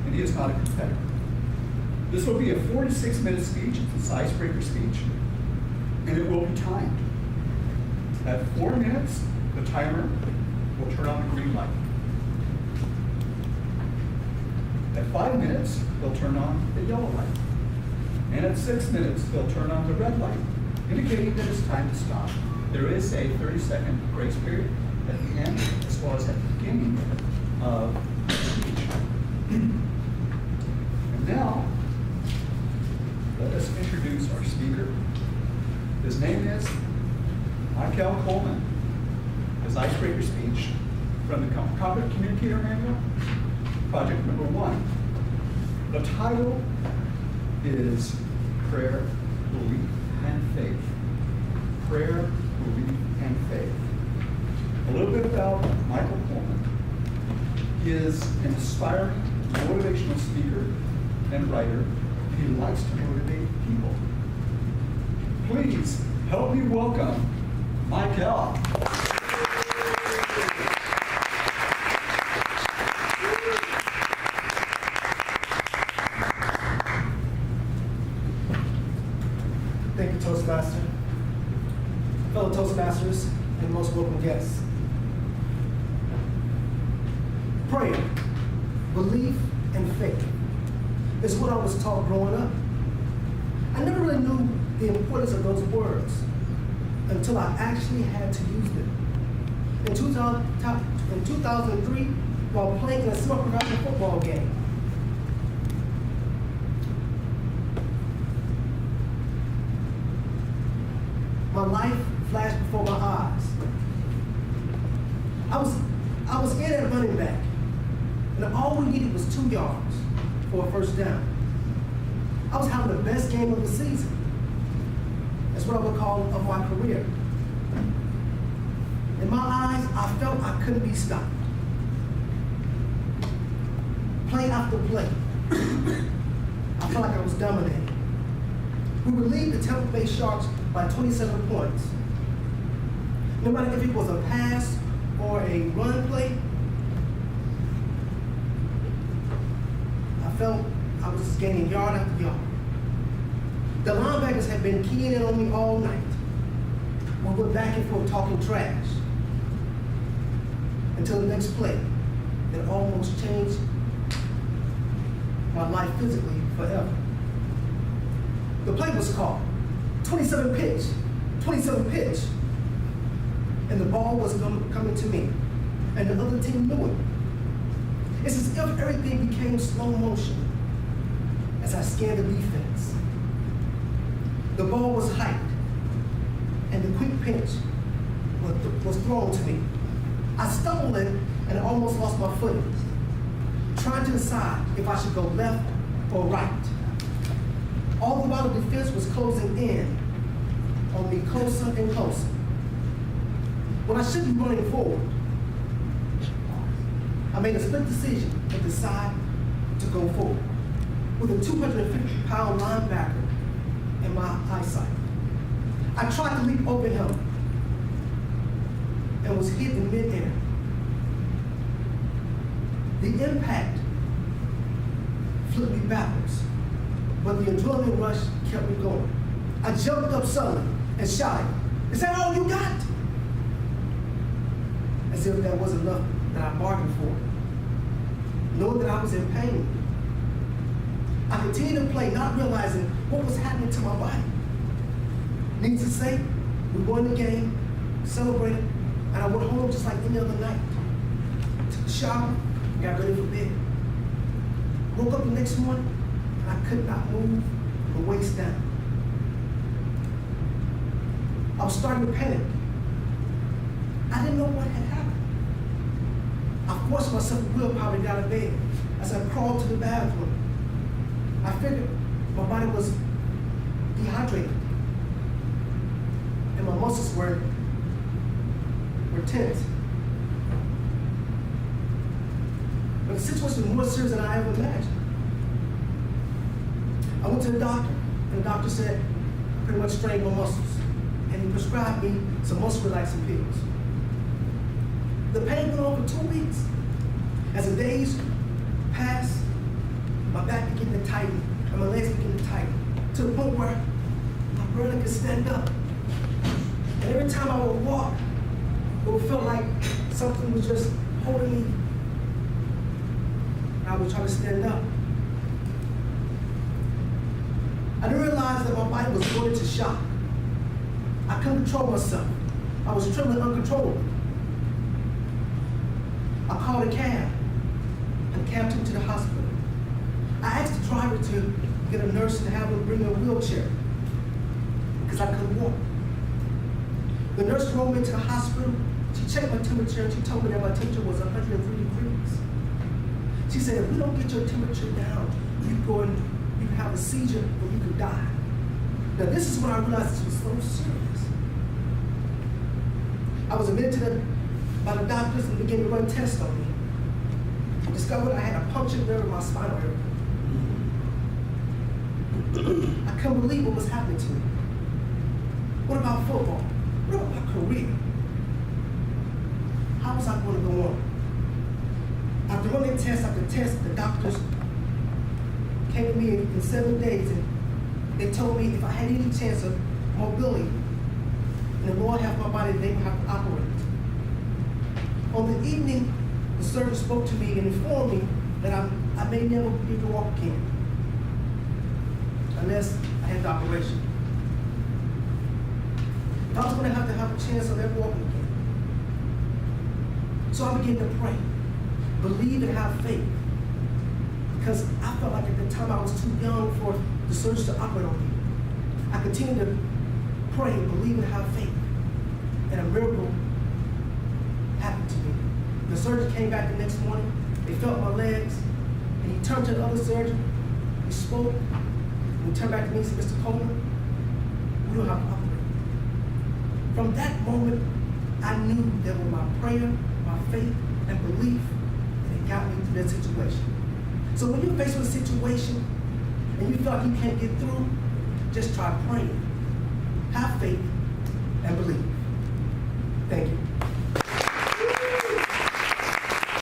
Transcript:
and he is not a competitor. This will be a 46-minute speech. It's an icebreaker speech, and it will be timed. At 4 minutes, the timer will turn on the green light. At 5 minutes, they'll turn on the yellow light. And at 6 minutes, they'll turn on the red light, indicating that it's time to stop. There is a 30-second grace period at the end, as well as at the beginning of the speech. And now, let us introduce our speaker. His name is Mykel Coleman. His icebreaker speech from the Competent Communicator Manual, project number 1. The title is Prayer, Belief, and Faith. Prayer, Belief, and Faith. A little bit about Mykel Coleman. He is an inspiring, motivational speaker and writer. He likes to motivate people. Please help me welcome Mykel. Thank you, Toastmaster. Fellow Toastmasters and most welcome guests. Prayer, belief, and faith is what I was taught growing up. I never really knew the importance of those words until I actually had to use them. In 2003, while playing in a semi-professional football game, my life flashed before my eyes. I was in at running back, and all we needed was 2 yards for a first down. I was having the best game of the season. That's what I would call of my career. In my eyes, I felt I couldn't be stopped. Play after play, I felt like I was dominating. We would lead the Tampa Bay Sharks by 27 points. No matter if it was a pass or a run play, I felt I was just gaining yard after yard. The linebackers had been keying in on me all night. We went back and forth talking trash until the next play that almost changed my life physically forever. The play was called 27 pitch, and the ball was coming to me, and the other team knew it. It's as if everything became slow motion as I scanned the defense. The ball was hiked, and the quick pitch was thrown to me. I stumbled it and almost lost my footing, trying to decide if I should go left or right. All the while the defense was closing in on me closer and closer. When I should be running forward, I made a split decision and decided to go forward. With a 250-pound linebacker in my eyesight, I tried to leap over him and was hit in midair. The impact flipped me backwards, but the adrenaline rush kept me going. I jumped up suddenly and shouted, "Is that all you got?" As if that wasn't enough that I bargained for. Knowing that I was in pain, I continued to play, not realizing what was happening to my body. Needless to say, we won the game, celebrated, and I went home just like any other night. Took a shower, got ready for bed. Woke up the next morning, and I could not move the waist down. I was starting to panic. I didn't know what had happened. I forced myself with willpower to get out of bed as I crawled to the bathroom. I figured my body was dehydrated and my muscles were tense. But the situation was more serious than I ever imagined. I went to the doctor, and the doctor said I pretty much strained my muscles, and he prescribed me some muscle relaxing pills. The pain went on for 2 weeks. As the days passed, my back began to tighten, and my legs began to tighten, to the point where I barely could stand up. And every time I would walk, it would feel like something was just holding me. And I would try to stand up. I didn't realize that my body was going into shock. I couldn't control myself. I was trembling uncontrollably. I called a cab, and the cab took me to the hospital. I asked the driver to get a nurse and have him bring me a wheelchair because I couldn't walk. The nurse drove me to the hospital. She checked my temperature and she told me that my temperature was 103 degrees. She said, if we don't get your temperature down, you can have a seizure or you could die. Now this is when I realized this was so serious. I was admitted by the doctors and began to run tests on me. I discovered I had a punctured nerve in my spinal area. I couldn't believe what was happening to me. What about football? What about my career? How was I going to go on? After running test after test, the doctors came to me in 7 days and they told me if I had any chance of mobility and the lower half of my body, they would have to operate. On the evening, the surgeon spoke to me and informed me that I may never be able to walk again unless I had the operation. I was going to have a chance of ever walking again. So I began to pray, believe and have faith. Because I felt like at the time I was too young for the surgeons to operate on me. I continued to pray, believe and have faith. And a miracle happened to me. The surgeon came back the next morning, they felt my legs, and he turned to the other surgeon, he spoke, and he turned back to me and said, Mr. Coleman, we don't have to operate. From that moment, I knew that with my prayer, my faith, and belief, that it got me through that situation. So when you're faced with a situation and you feel like you can't get through, just try praying. Have faith and believe. Thank you.